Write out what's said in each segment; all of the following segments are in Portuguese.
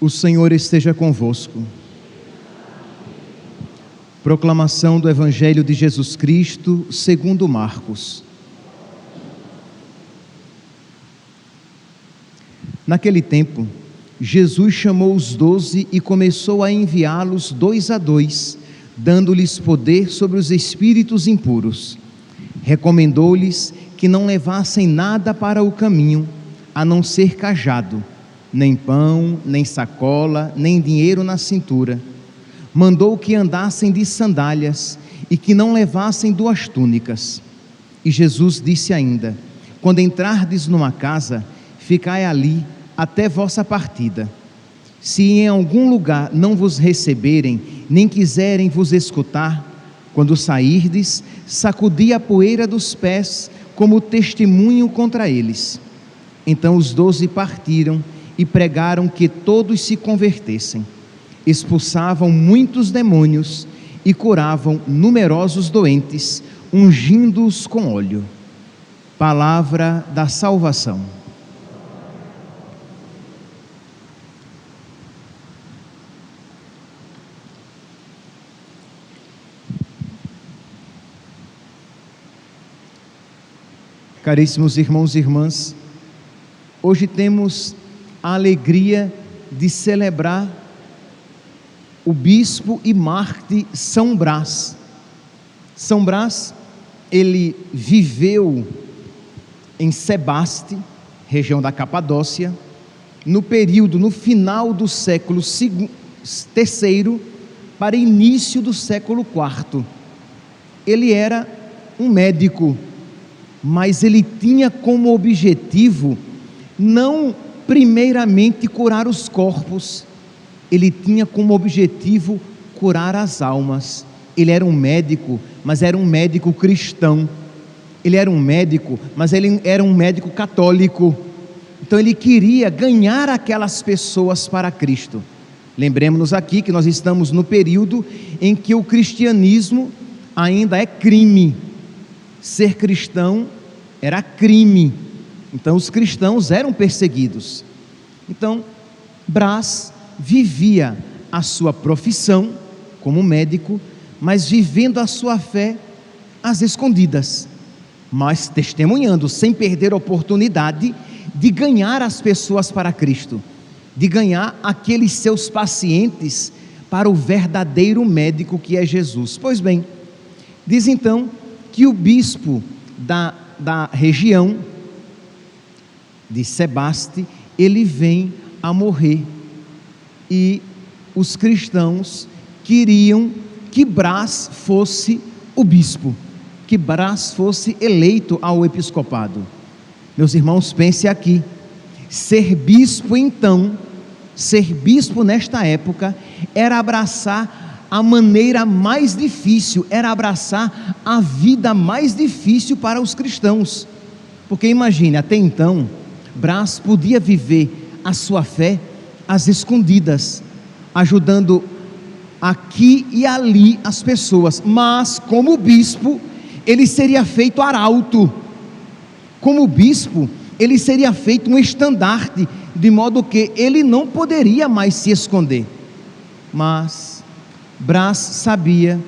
O Senhor esteja convosco. Proclamação do Evangelho de Jesus Cristo, segundo Marcos. Naquele tempo, Jesus chamou os 12 e começou a enviá-los 2 a 2, dando-lhes poder sobre os espíritos impuros. Recomendou-lhes que não levassem nada para o caminho, a não ser cajado, nem pão, nem sacola, nem dinheiro na cintura. Mandou que andassem de sandálias e que não levassem 2 túnicas. E Jesus disse ainda: quando entrardes numa casa, ficai ali até vossa partida. Se em algum lugar não vos receberem, nem quiserem vos escutar, quando sairdes, sacudi a poeira dos pés como testemunho contra eles. Então os 12 partiram e pregaram que todos se convertessem. Expulsavam muitos demônios e curavam numerosos doentes, ungindo-os com óleo. Palavra da salvação. Caríssimos irmãos e irmãs, hoje temos a alegria de celebrar o bispo e mártir São Brás. São Brás, ele viveu em Sebaste, região da Capadócia, no final do século III para início do século IV. Ele era um médico, mas ele tinha como objetivo não primeiramente curar os corpos, ele tinha como objetivo curar as almas. Ele era um médico, mas era um médico cristão. Ele era um médico, mas ele era um médico católico. Então ele queria ganhar aquelas pessoas para Cristo. Lembremos-nos aqui que nós estamos no período em que o cristianismo ainda é crime. Ser cristão era crime. Então os cristãos eram perseguidos. Então Brás vivia a sua profissão como médico, mas vivendo a sua fé às escondidas, mas testemunhando, sem perder a oportunidade de ganhar as pessoas para Cristo, de ganhar aqueles seus pacientes para o verdadeiro médico que é Jesus. Pois bem, diz então que o bispo da região de Sebaste, ele vem a morrer, e os cristãos queriam que Brás fosse o bispo, que Brás fosse eleito ao episcopado. Meus irmãos, pense aqui, ser bispo então, ser bispo nesta época, era abraçar a maneira mais difícil, era abraçar a vida mais difícil para os cristãos, porque imagine, até então, Brás podia viver a sua fé às escondidas, ajudando aqui e ali as pessoas, mas como bispo, ele seria feito arauto, como bispo, ele seria feito um estandarte, de modo que ele não poderia mais se esconder. Mas Brás sabia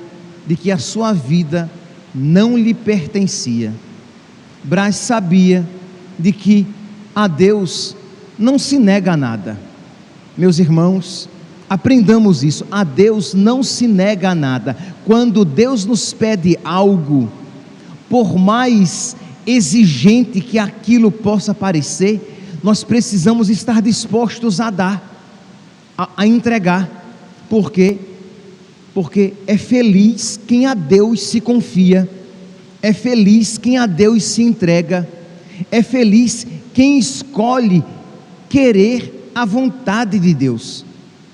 de que a sua vida não lhe pertencia. Brás sabia de que a Deus não se nega nada. Meus irmãos, aprendamos isso, a Deus não se nega nada. Quando Deus nos pede algo, por mais exigente que aquilo possa parecer, nós precisamos estar dispostos a dar, a entregar. Por quê? Porque é feliz quem a Deus se confia, é feliz quem a Deus se entrega, é feliz quem escolhe querer a vontade de Deus.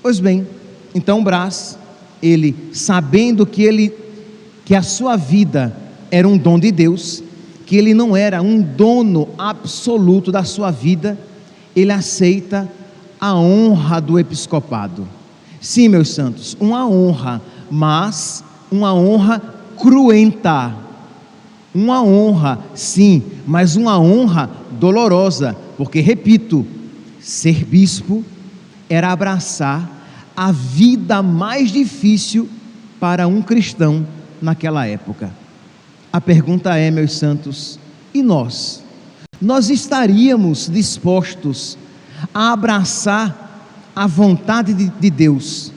Pois bem, então Brás, ele sabendo que a sua vida era um dom de Deus, que ele não era um dono absoluto da sua vida, ele aceita a honra do episcopado. Sim, meus santos, uma honra, mas uma honra cruenta. Uma honra, sim, mas uma honra dolorosa, porque, repito, ser bispo era abraçar a vida mais difícil para um cristão naquela época. A pergunta é, meus santos, e nós? Nós estaríamos dispostos a abraçar a vontade de Deus?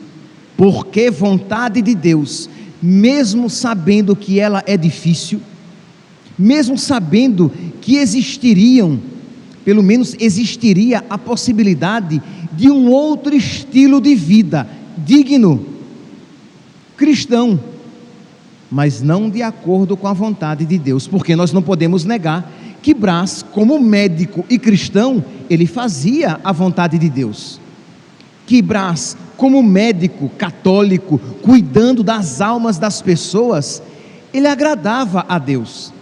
Porque vontade de Deus, mesmo sabendo que ela é difícil, mesmo sabendo que pelo menos existiria a possibilidade de um outro estilo de vida, digno, cristão, mas não de acordo com a vontade de Deus, porque nós não podemos negar que Brás, como médico e cristão, ele fazia a vontade de Deus. Que Brás, como médico católico, cuidando das almas das pessoas, ele agradava a Deus.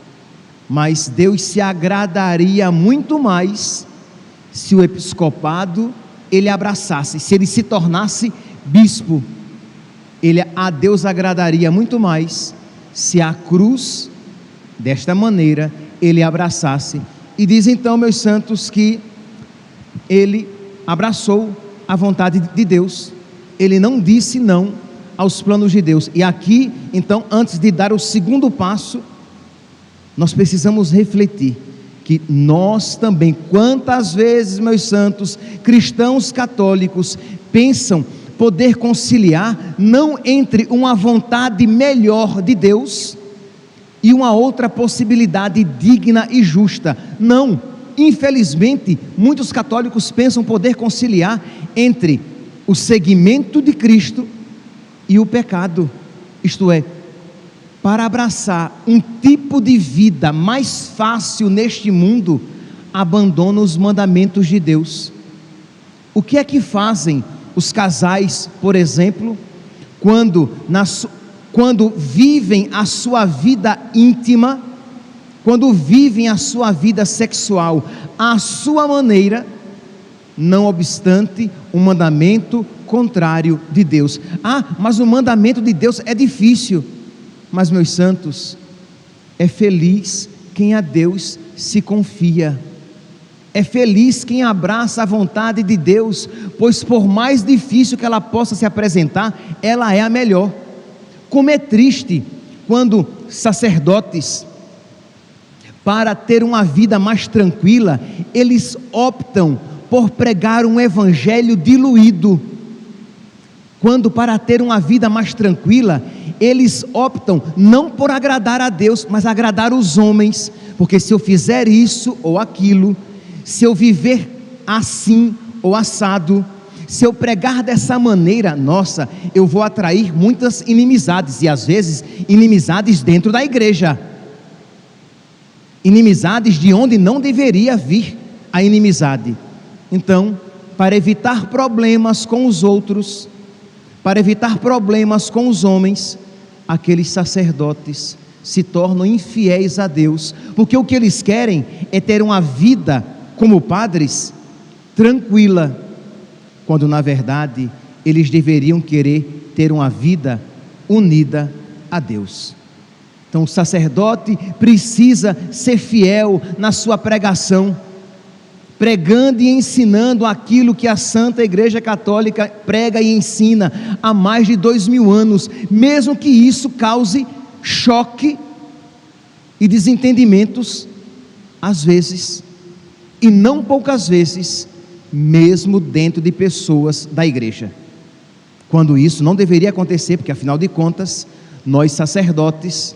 Mas Deus se agradaria muito mais se o episcopado ele abraçasse, se ele se tornasse bispo. A Deus agradaria muito mais se a cruz, desta maneira, ele abraçasse. E diz então, meus santos, que ele abraçou a vontade de Deus, ele não disse não aos planos de Deus. E aqui, então, antes de dar o segundo passo, nós precisamos refletir que nós também, quantas vezes, meus santos, cristãos católicos, pensam poder conciliar não entre uma vontade melhor de Deus e uma outra possibilidade digna e justa. Não, infelizmente, muitos católicos pensam poder conciliar entre o seguimento de Cristo e o pecado, isto é, para abraçar um tipo de vida mais fácil neste mundo, abandona os mandamentos de Deus. O que é que fazem os casais, por exemplo, quando vivem a sua vida íntima, quando vivem a sua vida sexual à sua maneira, não obstante um mandamento contrário de Deus? Mas o mandamento de Deus é difícil. Mas, meus santos, é feliz quem a Deus se confia. É feliz quem abraça a vontade de Deus, pois por mais difícil que ela possa se apresentar, ela é a melhor. Como é triste quando sacerdotes, para ter uma vida mais tranquila, eles optam por pregar um evangelho diluído. Quando, para ter uma vida mais tranquila, eles optam não por agradar a Deus, mas agradar os homens, porque se eu fizer isso ou aquilo, se eu viver assim ou assado, se eu pregar dessa maneira, nossa, eu vou atrair muitas inimizades, e às vezes inimizades dentro da igreja, inimizades de onde não deveria vir a inimizade. Então, para evitar problemas com os outros, para evitar problemas com os homens, aqueles sacerdotes se tornam infiéis a Deus, porque o que eles querem é ter uma vida como padres tranquila, quando na verdade eles deveriam querer ter uma vida unida a Deus. Então o sacerdote precisa ser fiel na sua pregação, pregando e ensinando aquilo que a Santa Igreja Católica prega e ensina há mais de 2000 anos, mesmo que isso cause choque e desentendimentos, às vezes, e não poucas vezes, mesmo dentro de pessoas da igreja, quando isso não deveria acontecer, porque afinal de contas, nós sacerdotes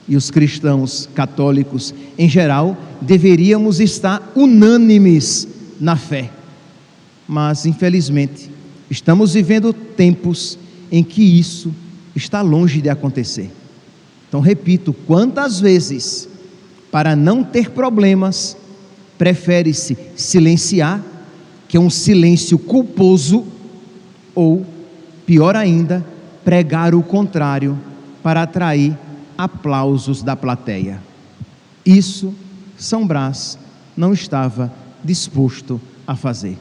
e os cristãos católicos em geral, deveríamos estar unânimes na fé, mas infelizmente, estamos vivendo tempos em que isso está longe de acontecer. Então repito, quantas vezes, para não ter problemas, prefere-se silenciar, que é um silêncio culposo, ou, pior ainda, pregar o contrário, para atrair aplausos da plateia. Isso São Brás não estava disposto a fazer.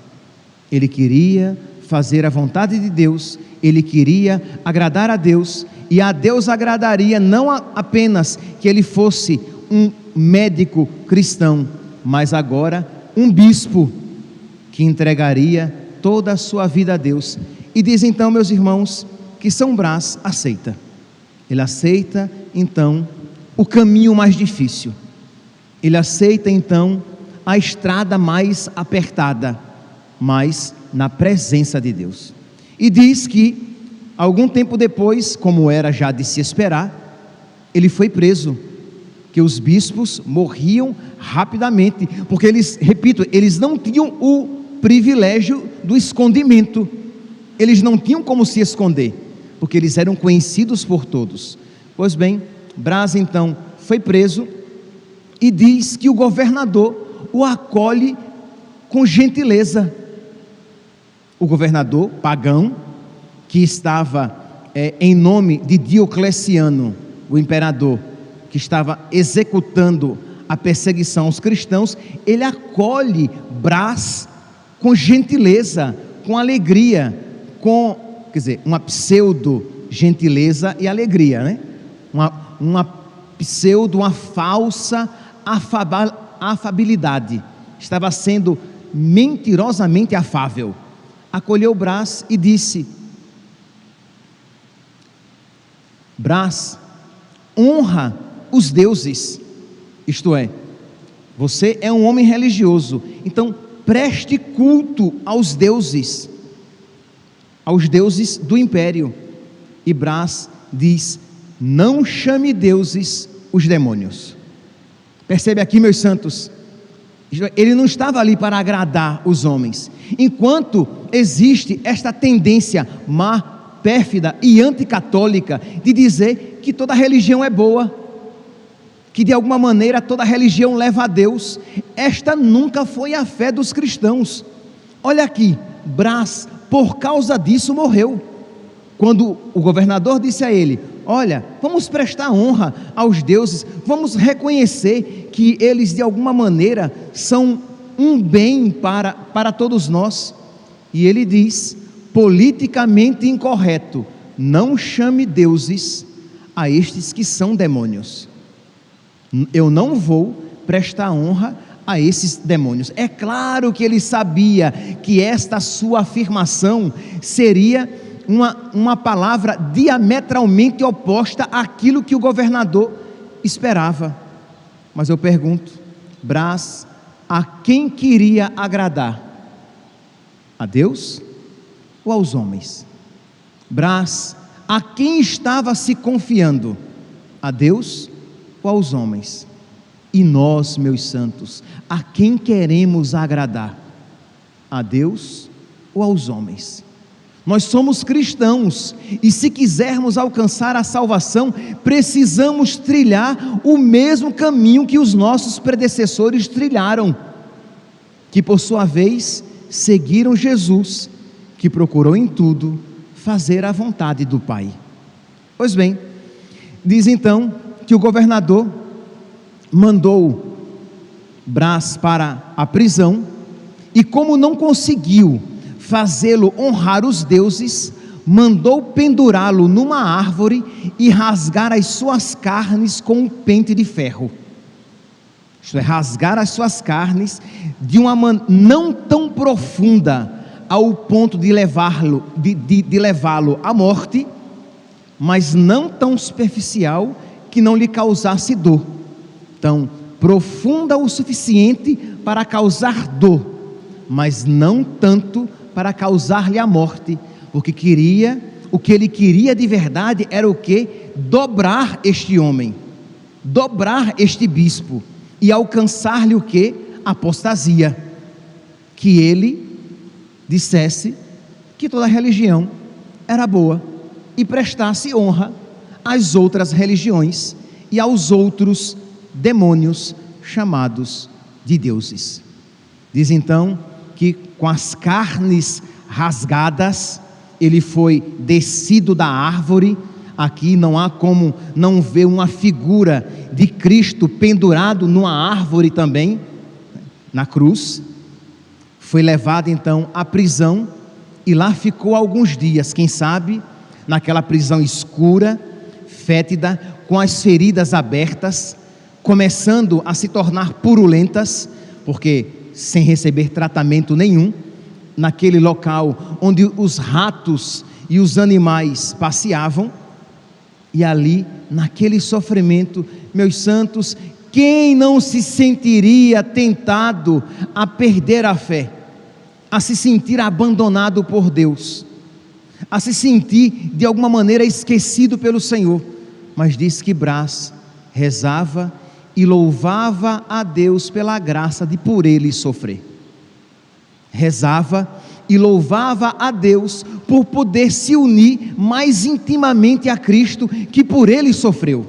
Ele queria fazer a vontade de Deus, ele queria agradar a Deus, e a Deus agradaria não apenas que ele fosse um médico cristão, mas agora um bispo, que entregaria toda a sua vida a Deus. E diz então, meus irmãos, que São Brás aceita. Ele aceita então o caminho mais difícil. Ele aceita então a estrada mais apertada, mas na presença de Deus. E diz que algum tempo depois, como era já de se esperar, ele foi preso, que os bispos morriam rapidamente, porque eles, repito, eles não tinham o privilégio do escondimento, eles não tinham como se esconder, porque eles eram conhecidos por todos. Pois bem, Brás então foi preso, e diz que o governador o acolhe com gentileza. O governador pagão, que estava em nome de Diocleciano, o imperador, que estava executando a perseguição aos cristãos, ele acolhe Brás com gentileza, com alegria, uma pseudo gentileza e alegria, né? Uma falsa afabilidade. Estava sendo mentirosamente afável. Acolheu Brás e disse: Brás, honra os deuses, isto é, você é um homem religioso, então preste culto aos deuses do império. E Brás diz: não chame deuses os demônios. Percebe aqui, meus santos, ele não estava ali para agradar os homens. Enquanto existe esta tendência má, pérfida e anticatólica de dizer que toda religião é boa, que de alguma maneira toda religião leva a Deus, esta nunca foi a fé dos cristãos. Olha aqui, Brás, por causa disso morreu. Quando o governador disse a ele: olha, vamos prestar honra aos deuses, vamos reconhecer que eles de alguma maneira são um bem para todos nós. E ele diz, politicamente incorreto: não chame deuses a estes que são demônios. Eu não vou prestar honra a esses demônios. É claro que ele sabia que esta sua afirmação seria uma palavra diametralmente oposta àquilo que o governador esperava. Mas eu pergunto, Brás, a quem queria agradar? A Deus ou aos homens? Brás, a quem estava se confiando? A Deus ou aos homens? E nós, meus santos, a quem queremos agradar? A Deus ou aos homens? Nós somos cristãos, e se quisermos alcançar a salvação, precisamos trilhar o mesmo caminho que os nossos predecessores trilharam, que por sua vez seguiram Jesus, que procurou em tudo fazer a vontade do Pai. Pois bem, diz então que o governador mandou Brás para a prisão, e como não conseguiu fazê-lo honrar os deuses, mandou pendurá-lo numa árvore e rasgar as suas carnes com um pente de ferro. Isto é, rasgar as suas carnes de uma maneira não tão profunda ao ponto de levá-lo à morte, mas não tão superficial que não lhe causasse dor. Tão profunda o suficiente para causar dor, mas não tanto para causar-lhe a morte, porque o que ele queria de verdade era o quê? Dobrar este homem, dobrar este bispo, e alcançar-lhe o quê? Apostasia, que ele dissesse que toda religião era boa, e prestasse honra às outras religiões, e aos outros demônios chamados de deuses. Diz então que com as carnes rasgadas, ele foi descido da árvore. Aqui não há como não ver uma figura de Cristo pendurado numa árvore também, na cruz. Foi levado então à prisão, e lá ficou alguns dias, quem sabe, naquela prisão escura, fétida, com as feridas abertas, começando a se tornar purulentas, porque sem receber tratamento nenhum, naquele local onde os ratos e os animais passeavam, e ali, naquele sofrimento, meus santos, quem não se sentiria tentado a perder a fé, a se sentir abandonado por Deus, a se sentir de alguma maneira esquecido pelo Senhor? Mas diz que Brás rezava e louvava a Deus pela graça de por ele sofrer. Rezava e louvava a Deus por poder se unir mais intimamente a Cristo, que por ele sofreu.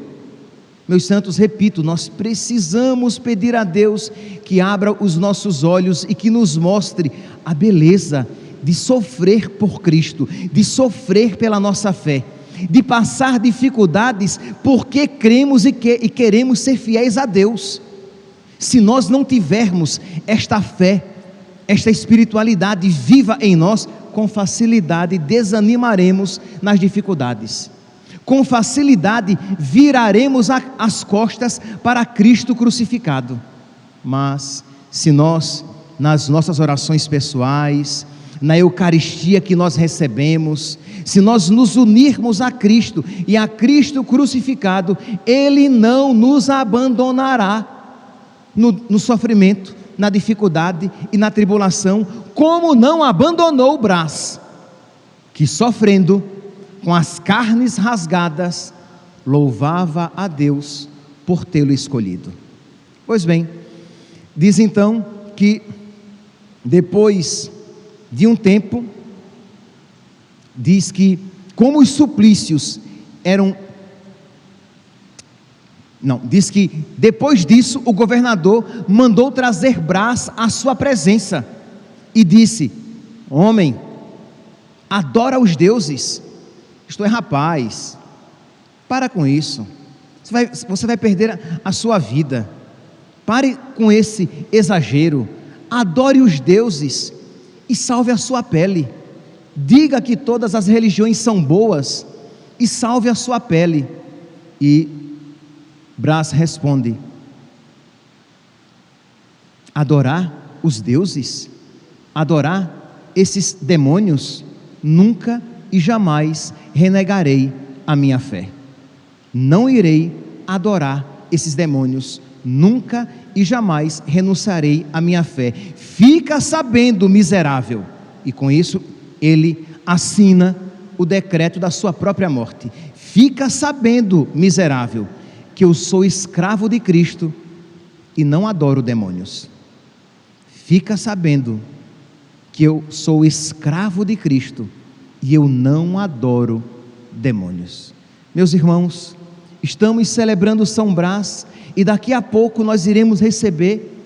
Meus santos, repito, nós precisamos pedir a Deus que abra os nossos olhos e que nos mostre a beleza de sofrer por Cristo, de sofrer pela nossa fé, de passar dificuldades porque cremos e queremos ser fiéis a Deus. Se nós não tivermos esta fé, esta espiritualidade viva em nós, com facilidade desanimaremos nas dificuldades, com facilidade viraremos as costas para Cristo crucificado. Mas se nós, nas nossas orações pessoais, na Eucaristia que nós recebemos, se nós nos unirmos a Cristo e a Cristo crucificado, Ele não nos abandonará no sofrimento, na dificuldade e na tribulação, como não abandonou Brás, que sofrendo, com as carnes rasgadas, louvava a Deus por tê-lo escolhido. Pois bem, diz então que depois de um tempo, diz que como os suplícios diz que depois disso o governador mandou trazer Brás à sua presença e disse: homem, adora os deuses. Isto é, rapaz, para com isso, você vai perder a sua vida. Pare com esse exagero, adore os deuses e salve a sua pele. Diga que todas as religiões são boas e salve a sua pele. E Brás responde: adorar os deuses, adorar esses demônios, nunca e jamais renegarei a minha fé. Não irei adorar esses demônios, nunca e jamais renunciarei à minha fé. Fica sabendo, miserável. E com isso ele assina o decreto da sua própria morte. Fica sabendo, miserável, que eu sou escravo de Cristo e não adoro demônios. Fica sabendo que eu sou escravo de Cristo e eu não adoro demônios. Meus irmãos, estamos celebrando São Brás e daqui a pouco nós iremos receber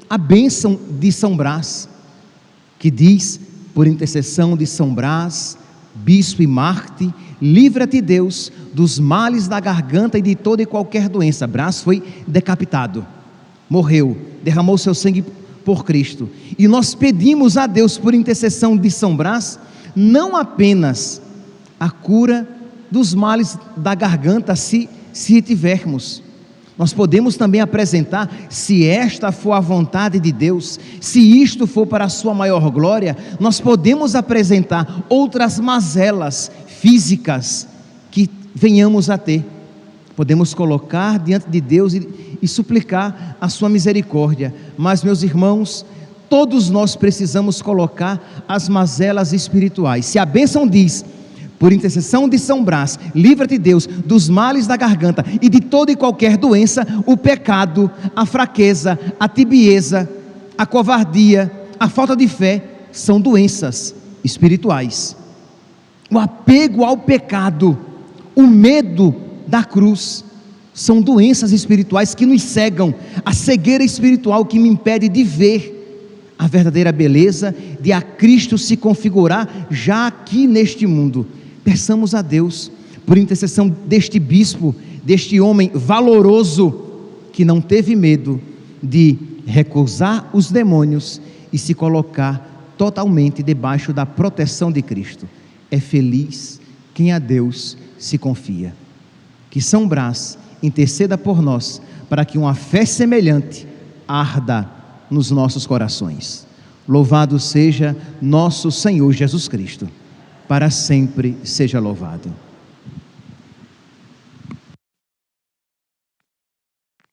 a bênção de São Brás, que diz: por intercessão de São Brás, bispo e mártir, livra-te Deus dos males da garganta e de toda e qualquer doença. Brás foi decapitado, morreu, derramou seu sangue por Cristo, e nós pedimos a Deus, por intercessão de São Brás, não apenas a cura dos males da garganta, se tivermos. Nós podemos também apresentar, se esta for a vontade de Deus, se isto for para a sua maior glória, nós podemos apresentar outras mazelas físicas que venhamos a ter. Podemos colocar diante de Deus e suplicar a sua misericórdia. Mas, meus irmãos, todos nós precisamos colocar as mazelas espirituais. Se a bênção diz: por intercessão de São Brás, livra-te Deus dos males da garganta e de toda e qualquer doença, o pecado, a fraqueza, a tibieza, a covardia, a falta de fé são doenças espirituais. O apego ao pecado, o medo da cruz, são doenças espirituais que nos cegam, a cegueira espiritual que me impede de ver a verdadeira beleza de a Cristo se configurar já aqui neste mundo. Peçamos a Deus, por intercessão deste bispo, deste homem valoroso, que não teve medo de recusar os demônios e se colocar totalmente debaixo da proteção de Cristo. É feliz quem a Deus se confia. Que São Brás interceda por nós, para que uma fé semelhante arda nos nossos corações. Louvado seja nosso Senhor Jesus Cristo. Para sempre seja louvado.